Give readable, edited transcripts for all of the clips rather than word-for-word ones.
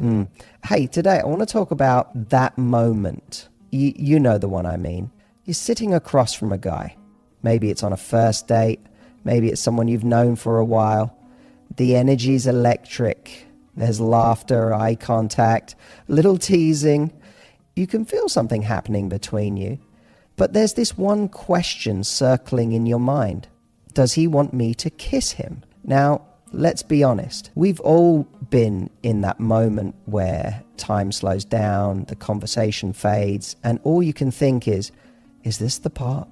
Hey, today I want to talk about that moment. You know the one I mean. You're sitting across from a guy. Maybe it's on a first date. Maybe it's someone you've known for a while. The energy's electric. There's laughter, eye contact, little teasing. You can feel something happening between you. But there's this one question circling in your mind. Does he want me to kiss him? Now, let's be honest. We've all been in that moment where time slows down, the conversation fades, and all you can think is this the part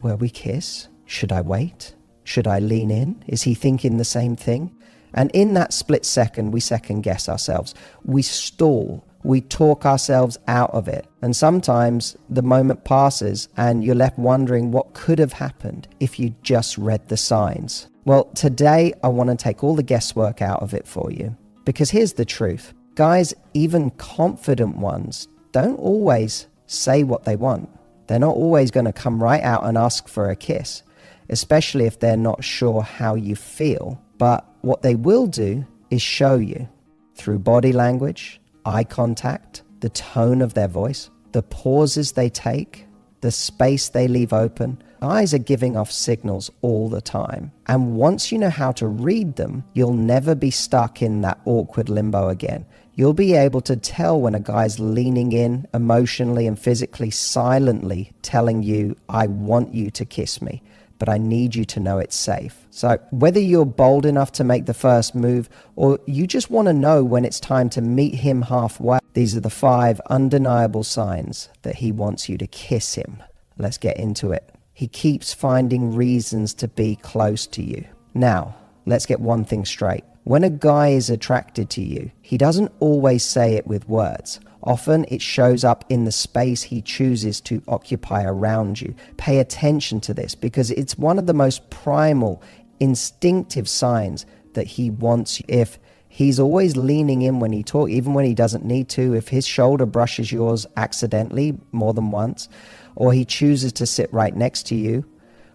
where we kiss? Should I wait? Should I lean in? Is he thinking the same thing? And in that split second, we second guess ourselves. We stall. We talk ourselves out of it. And sometimes the moment passes and you're left wondering what could have happened if you just read the signs. Well, today I want to take all the guesswork out of it for you. Because here's the truth. Guys, even confident ones, don't always say what they want. They're not always going to come right out and ask for a kiss, especially if they're not sure how you feel. But what they will do is show you through body language, eye contact, the tone of their voice, the pauses they take, the space they leave open. Eyes are giving off signals all the time. And once you know how to read them, you'll never be stuck in that awkward limbo again. You'll be able to tell when a guy's leaning in emotionally and physically, silently telling you, I want you to kiss me, but I need you to know it's safe. So whether you're bold enough to make the first move or you just want to know when it's time to meet him halfway, these are the 5 undeniable signs that he wants you to kiss him. Let's get into it. He keeps finding reasons to be close to you. Now, let's get one thing straight. When a guy is attracted to you, he doesn't always say it with words. Often it shows up in the space he chooses to occupy around you. Pay attention to this because it's one of the most primal, instinctive signs that he wants you. If he's always leaning in when he talks, even when he doesn't need to, if his shoulder brushes yours accidentally more than once, or he chooses to sit right next to you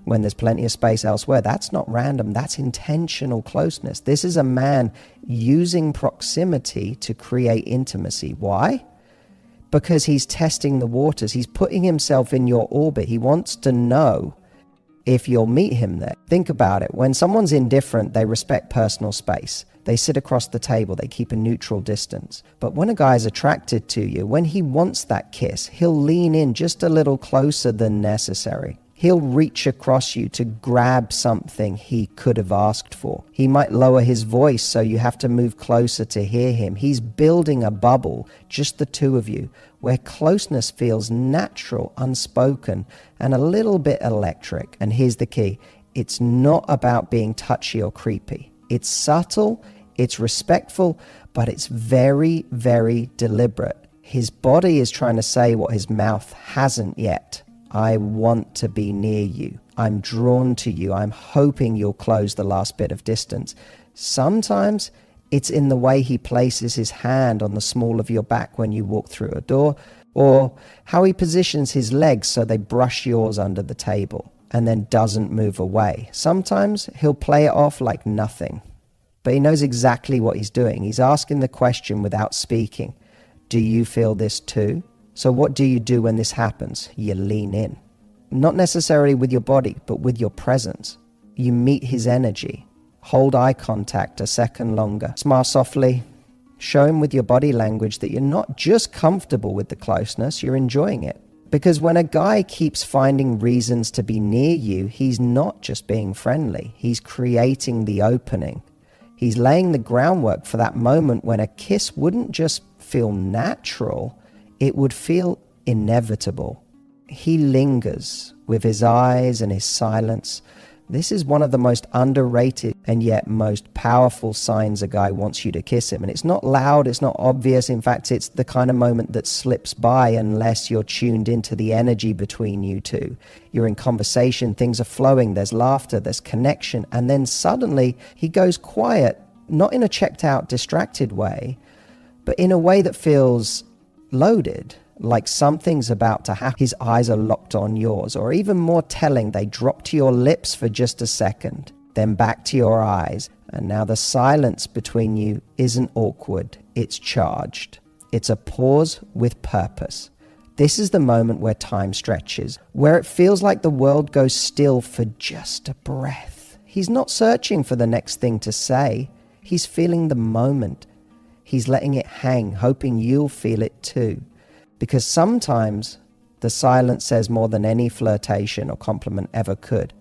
when there's plenty of space elsewhere, that's not random, that's intentional closeness. This is a man using proximity to create intimacy. Why? Because he's testing the waters. He's putting himself in your orbit. He wants to know if you'll meet him there. Think about it. When someone's indifferent, they respect personal space. They sit across the table. They keep a neutral distance. But when a guy's attracted to you, when he wants that kiss, he'll lean in just a little closer than necessary. He'll reach across you to grab something he could have asked for. He might lower his voice so you have to move closer to hear him. He's building a bubble, just the two of you, where closeness feels natural, unspoken, and a little bit electric. And here's the key. It's not about being touchy or creepy. It's subtle, it's respectful, but it's very, very deliberate. His body is trying to say what his mouth hasn't yet. I want to be near you. I'm drawn to you. I'm hoping you'll close the last bit of distance. Sometimes it's in the way he places his hand on the small of your back when you walk through a door, or how he positions his legs so they brush yours under the table and then doesn't move away. Sometimes he'll play it off like nothing, but he knows exactly what he's doing. He's asking the question without speaking. Do you feel this too? So what do you do when this happens? You lean in. Not necessarily with your body, but with your presence. You meet his energy. Hold eye contact a second longer. Smile softly. Show him with your body language that you're not just comfortable with the closeness, you're enjoying it. Because when a guy keeps finding reasons to be near you, he's not just being friendly. He's creating the opening. He's laying the groundwork for that moment when a kiss wouldn't just feel natural, it would feel inevitable. He lingers with his eyes and his silence. This is one of the most underrated and yet most powerful signs a guy wants you to kiss him. And it's not loud, it's not obvious. In fact, it's the kind of moment that slips by unless you're tuned into the energy between you two. You're in conversation, things are flowing, there's laughter, there's connection. And then suddenly he goes quiet, not in a checked out, distracted way, but in a way that feels loaded, like something's about to happen. His eyes are locked on yours, or even more telling, they drop to your lips for just a second, then back to your eyes, And now the silence between you isn't awkward, it's charged. It's a pause with purpose. This is the moment where time stretches, where it feels like the world goes still for just a breath. He's not searching for the next thing to say. He's feeling the moment. He's letting it hang, hoping you'll feel it too. Because sometimes the silence says more than any flirtation or compliment ever could.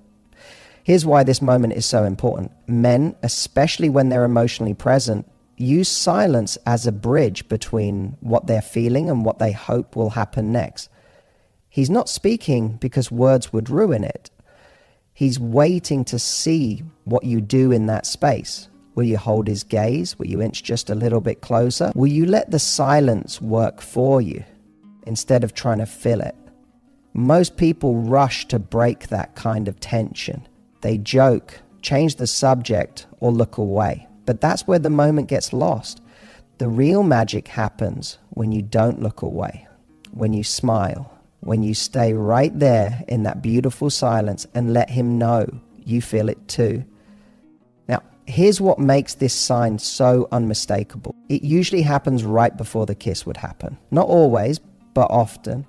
Here's why this moment is so important. Men, especially when they're emotionally present, use silence as a bridge between what they're feeling and what they hope will happen next. He's not speaking because words would ruin it. He's waiting to see what you do in that space. Will you hold his gaze? Will you inch just a little bit closer? Will you let the silence work for you instead of trying to fill it? Most people rush to break that kind of tension. They joke, change the subject, or look away. But that's where the moment gets lost. The real magic happens when you don't look away, when you smile, when you stay right there in that beautiful silence and let him know you feel it too. Now, here's what makes this sign so unmistakable. It usually happens right before the kiss would happen. Not always, but often.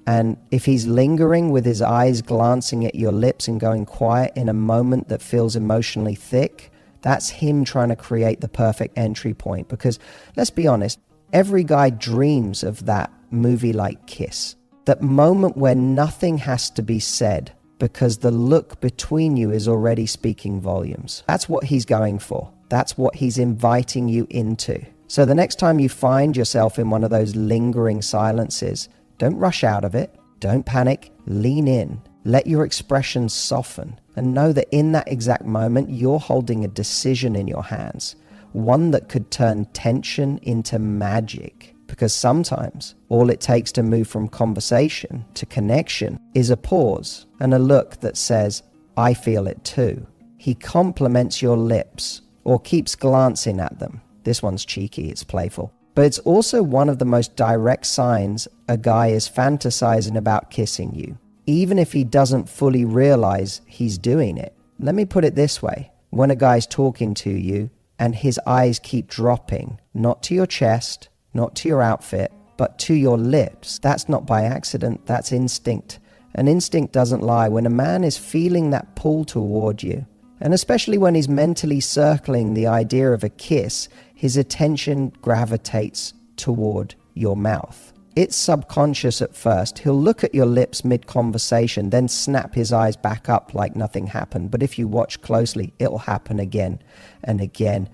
And if he's lingering with his eyes glancing at your lips and going quiet in a moment that feels emotionally thick, that's him trying to create the perfect entry point. Because let's be honest, every guy dreams of that movie-like kiss. That moment where nothing has to be said because the look between you is already speaking volumes. That's what he's going for. That's what he's inviting you into. So the next time you find yourself in one of those lingering silences, don't rush out of it. Don't panic. Lean in. Let your expressions soften. And know that in that exact moment, you're holding a decision in your hands. One that could turn tension into magic. Because sometimes all it takes to move from conversation to connection is a pause and a look that says, I feel it too. He compliments your lips or keeps glancing at them. This one's cheeky, it's playful. But it's also one of the most direct signs a guy is fantasizing about kissing you, even if he doesn't fully realize he's doing it. Let me put it this way. When a guy's talking to you and his eyes keep dropping, not to your chest, not to your outfit, but to your lips, that's not by accident, that's instinct. And instinct doesn't lie. When a man is feeling that pull toward you, and especially when he's mentally circling the idea of a kiss, his attention gravitates toward your mouth. It's subconscious at first. He'll look at your lips mid-conversation, then snap his eyes back up like nothing happened. But if you watch closely, it'll happen again and again.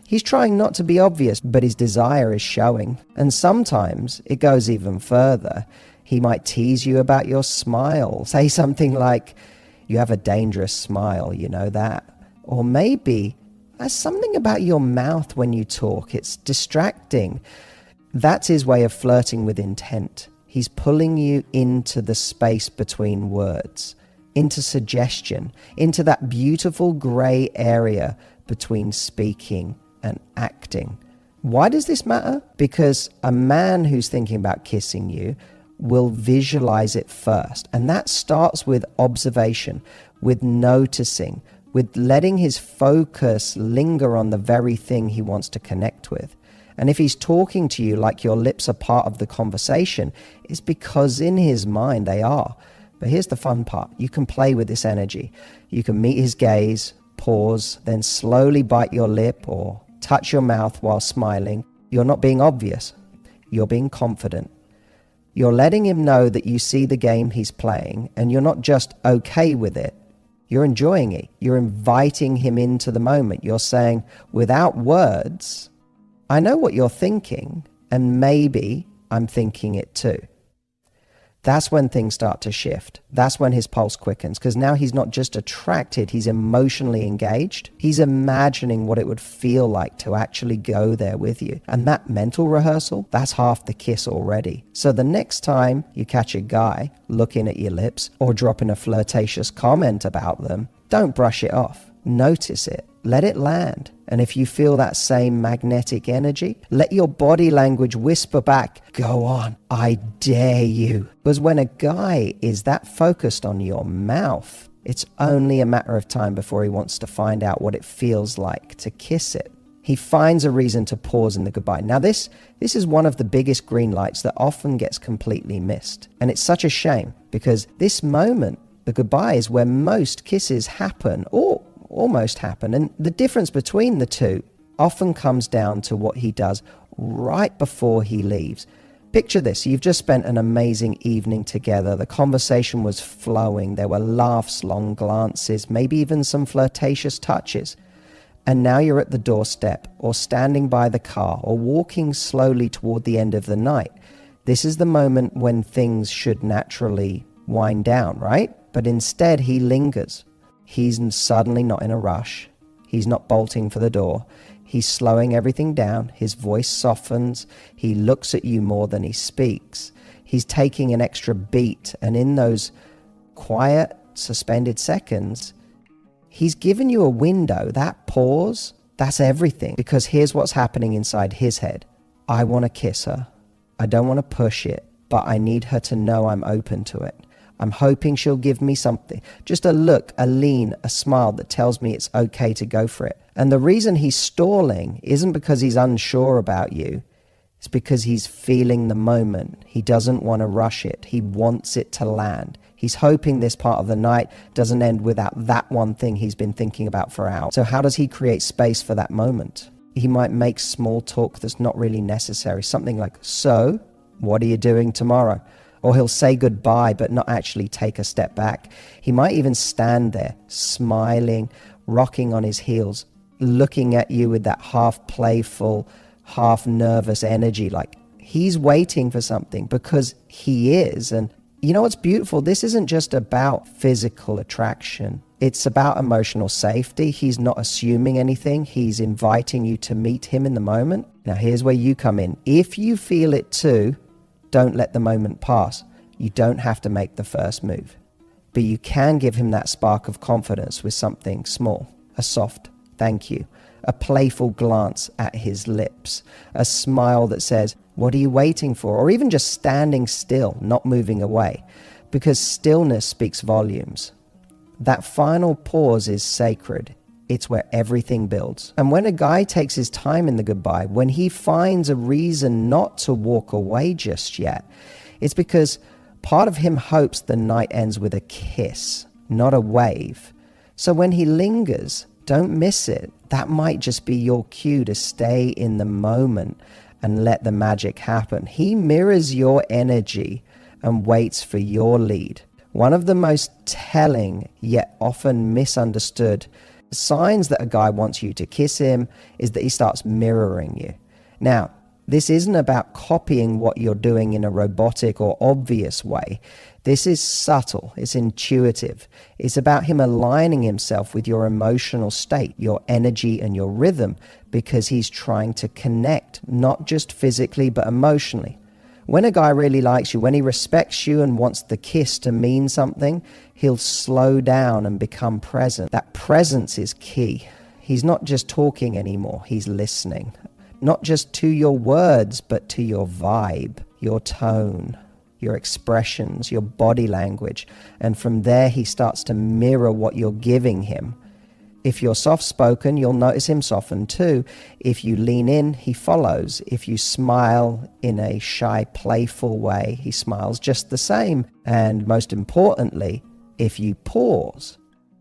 He's trying not to be obvious, but his desire is showing. And sometimes it goes even further. He might tease you about your smile. Say something like, you have a dangerous smile, you know that. Or maybe there's something about your mouth when you talk. It's distracting. That's his way of flirting with intent. He's pulling you into the space between words, into suggestion, into that beautiful gray area between speaking and acting. Why does this matter? Because a man who's thinking about kissing you will visualize it first. And that starts with observation, with noticing, with letting his focus linger on the very thing he wants to connect with. And if he's talking to you like your lips are part of the conversation, it's because in his mind they are. But here's the fun part. You can play with this energy. You can meet his gaze, pause, then slowly bite your lip or touch your mouth while smiling. You're not being obvious. You're being confident. You're letting him know that you see the game he's playing and you're not just okay with it. You're enjoying it. You're inviting him into the moment. You're saying, without words, I know what you're thinking, and maybe I'm thinking it too. That's when things start to shift. That's when his pulse quickens, because now he's not just attracted, he's emotionally engaged. He's imagining what it would feel like to actually go there with you. And that mental rehearsal, that's half the kiss already. So the next time you catch a guy looking at your lips or dropping a flirtatious comment about them, don't brush it off. Notice it. Let it land. And if you feel that same magnetic energy, let your body language whisper back, go on, I dare you. Because when a guy is that focused on your mouth, It's only a matter of time before he wants to find out what it feels like to kiss it. He finds a reason to pause in the goodbye. Now this is one of the biggest green lights that often gets completely missed. And it's such a shame because this moment, the goodbye, is where most kisses happen or almost happen. And the difference between the two often comes down to what he does right before he leaves. Picture this, you've just spent an amazing evening together. The conversation was flowing. There were laughs, long glances, maybe even some flirtatious touches. And now you're at the doorstep or standing by the car or walking slowly toward the end of the night. This is the moment when things should naturally wind down, right? But instead he lingers. He's suddenly not in a rush. He's not bolting for the door. He's slowing everything down. His voice softens. He looks at you more than he speaks. He's taking an extra beat. And in those quiet, suspended seconds, he's given you a window. That pause, that's everything. Because here's what's happening inside his head. I want to kiss her. I don't want to push it, but I need her to know I'm open to it. I'm hoping she'll give me something. Just a look, a lean, a smile that tells me it's okay to go for it. And the reason he's stalling isn't because he's unsure about you. It's because he's feeling the moment. He doesn't want to rush it. He wants it to land. He's hoping this part of the night doesn't end without that one thing he's been thinking about for hours. So how does he create space for that moment? He might make small talk that's not really necessary. Something like, so, what are you doing tomorrow? Or he'll say goodbye, but not actually take a step back. He might even stand there, smiling, rocking on his heels, looking at you with that half playful, half nervous energy, like he's waiting for something because he is. And you know what's beautiful? This isn't just about physical attraction. It's about emotional safety. He's not assuming anything. He's inviting you to meet him in the moment. Now, here's where you come in. If you feel it too, don't let the moment pass. You don't have to make the first move. But you can give him that spark of confidence with something small, a soft thank you, a playful glance at his lips, a smile that says, what are you waiting for? Or even just standing still, not moving away, because stillness speaks volumes. That final pause is sacred. It's where everything builds. And when a guy takes his time in the goodbye, when he finds a reason not to walk away just yet, it's because part of him hopes the night ends with a kiss, not a wave. So when he lingers, don't miss it. That might just be your cue to stay in the moment and let the magic happen. He mirrors your energy and waits for your lead. One of the most telling, yet often misunderstood signs that a guy wants you to kiss him is that he starts mirroring you. Now, this isn't about copying what you're doing in a robotic or obvious way. This is subtle, it's intuitive. It's about him aligning himself with your emotional state, your energy and your rhythm, because he's trying to connect, not just physically, but emotionally. When a guy really likes you, when he respects you and wants the kiss to mean something, he'll slow down and become present. That presence is key. He's not just talking anymore, he's listening. Not just to your words, but to your vibe, your tone, your expressions, your body language. And from there, he starts to mirror what you're giving him. If you're soft-spoken, you'll notice him soften too. If you lean in, he follows. If you smile in a shy, playful way, he smiles just the same. And most importantly, if you pause,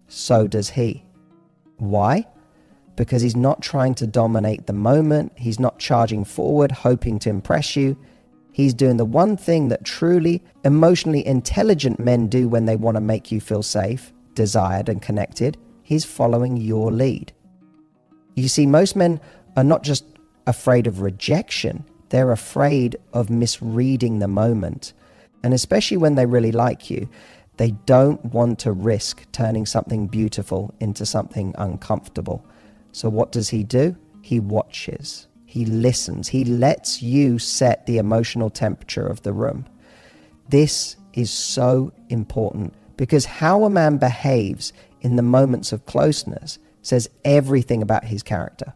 so does he. Why? Because he's not trying to dominate the moment. He's not charging forward, hoping to impress you. He's doing the one thing that truly emotionally intelligent men do when they want to make you feel safe, desired, and connected. He's following your lead. You see, most men are not just afraid of rejection, they're afraid of misreading the moment. And especially when they really like you, they don't want to risk turning something beautiful into something uncomfortable. So what does he do? He watches, he listens, he lets you set the emotional temperature of the room. This is so important because how a man behaves in the moments of closeness says everything about his character.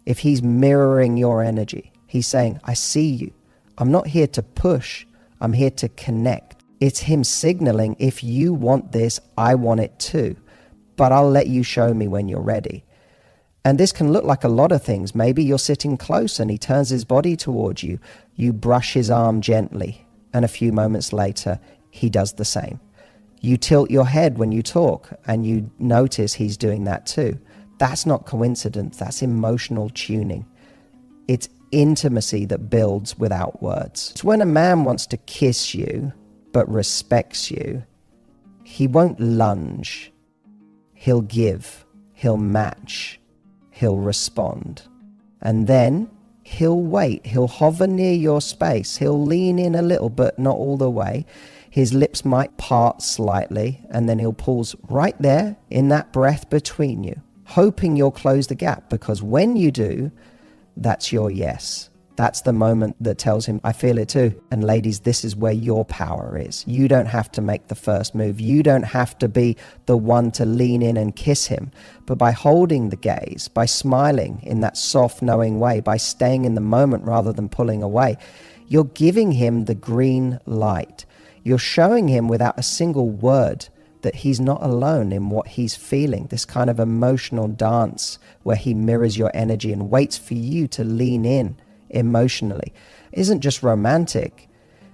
If he's mirroring your energy, he's saying, I see you. I'm not here to push. I'm here to connect. It's him signaling, if you want this, I want it too. But I'll let you show me when you're ready. And this can look like a lot of things. Maybe you're sitting close and he turns his body towards you. You brush his arm gently, and a few moments later, he does the same. You tilt your head when you talk, and you notice he's doing that too. That's not coincidence, that's emotional tuning. It's intimacy that builds without words. It's when a man wants to kiss you, but respects you, he won't lunge. He'll give, he'll match, he'll respond. And then he'll wait, he'll hover near your space, he'll lean in a little, but not all the way. His lips might part slightly, and then he'll pause right there in that breath between you, hoping you'll close the gap, because when you do, that's your yes. That's the moment that tells him, I feel it too. And ladies, this is where your power is. You don't have to make the first move. You don't have to be the one to lean in and kiss him. But by holding the gaze, by smiling in that soft, knowing way, by staying in the moment rather than pulling away, you're giving him the green light. You're showing him without a single word that he's not alone in what he's feeling, this kind of emotional dance where he mirrors your energy and waits for you to lean in emotionally. It isn't just romantic,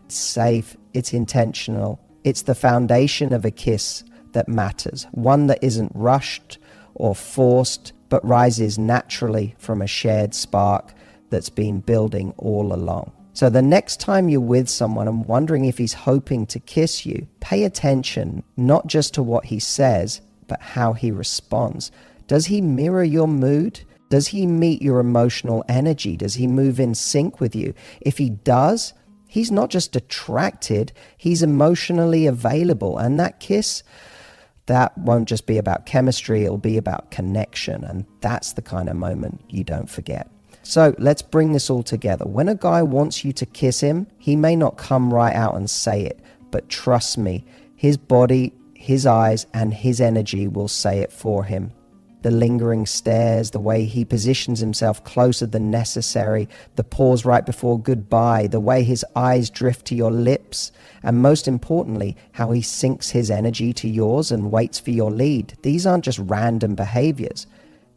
it's safe, it's intentional, it's the foundation of a kiss that matters, one that isn't rushed or forced, but rises naturally from a shared spark that's been building all along. So the next time you're with someone and wondering if he's hoping to kiss you, pay attention not just to what he says, but how he responds. Does he mirror your mood? Does he meet your emotional energy? Does he move in sync with you? If he does, he's not just attracted, he's emotionally available. And that kiss, that won't just be about chemistry, it'll be about connection. And that's the kind of moment you don't forget. So let's bring this all together. When a guy wants you to kiss him, he may not come right out and say it, but trust me, his body, his eyes, and his energy will say it for him. The lingering stares, the way he positions himself closer than necessary, the pause right before goodbye, the way his eyes drift to your lips, and most importantly, how he syncs his energy to yours and waits for your lead. These aren't just random behaviors.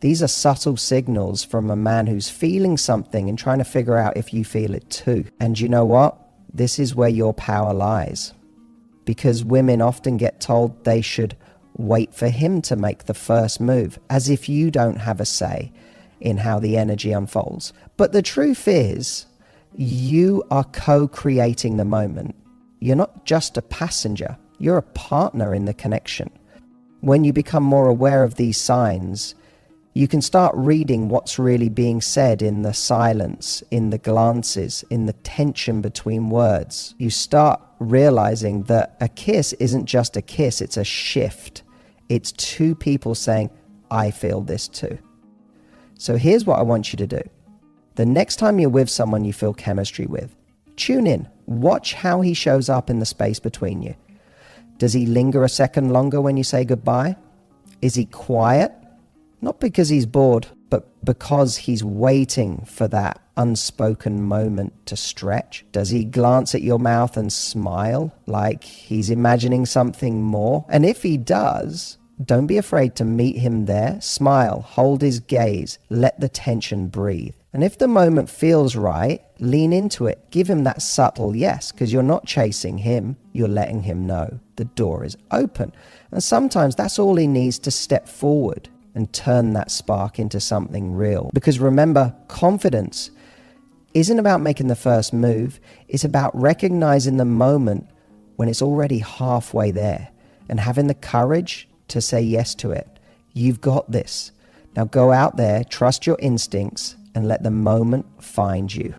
These are subtle signals from a man who's feeling something and trying to figure out if you feel it too. And you know what? This is where your power lies. Because women often get told they should wait for him to make the first move, as if you don't have a say in how the energy unfolds. But the truth is, you are co-creating the moment. You're not just a passenger, you're a partner in the connection. When you become more aware of these signs, you can start reading what's really being said in the silence, in the glances, in the tension between words. You start realizing that a kiss isn't just a kiss, it's a shift. It's two people saying, I feel this too. So here's what I want you to do. The next time you're with someone you feel chemistry with, tune in. Watch how he shows up in the space between you. Does he linger a second longer when you say goodbye? Is he quiet? Not because he's bored, but because he's waiting for that unspoken moment to stretch. Does he glance at your mouth and smile like he's imagining something more? And if he does, don't be afraid to meet him there. Smile, hold his gaze, let the tension breathe. And if the moment feels right, lean into it. Give him that subtle yes, because you're not chasing him. You're letting him know the door is open. And sometimes that's all he needs to step forward and turn that spark into something real. Because remember, confidence isn't about making the first move. It's about recognizing the moment when it's already halfway there and having the courage to say yes to it. You've got this. Now go out there, trust your instincts, and let the moment find you.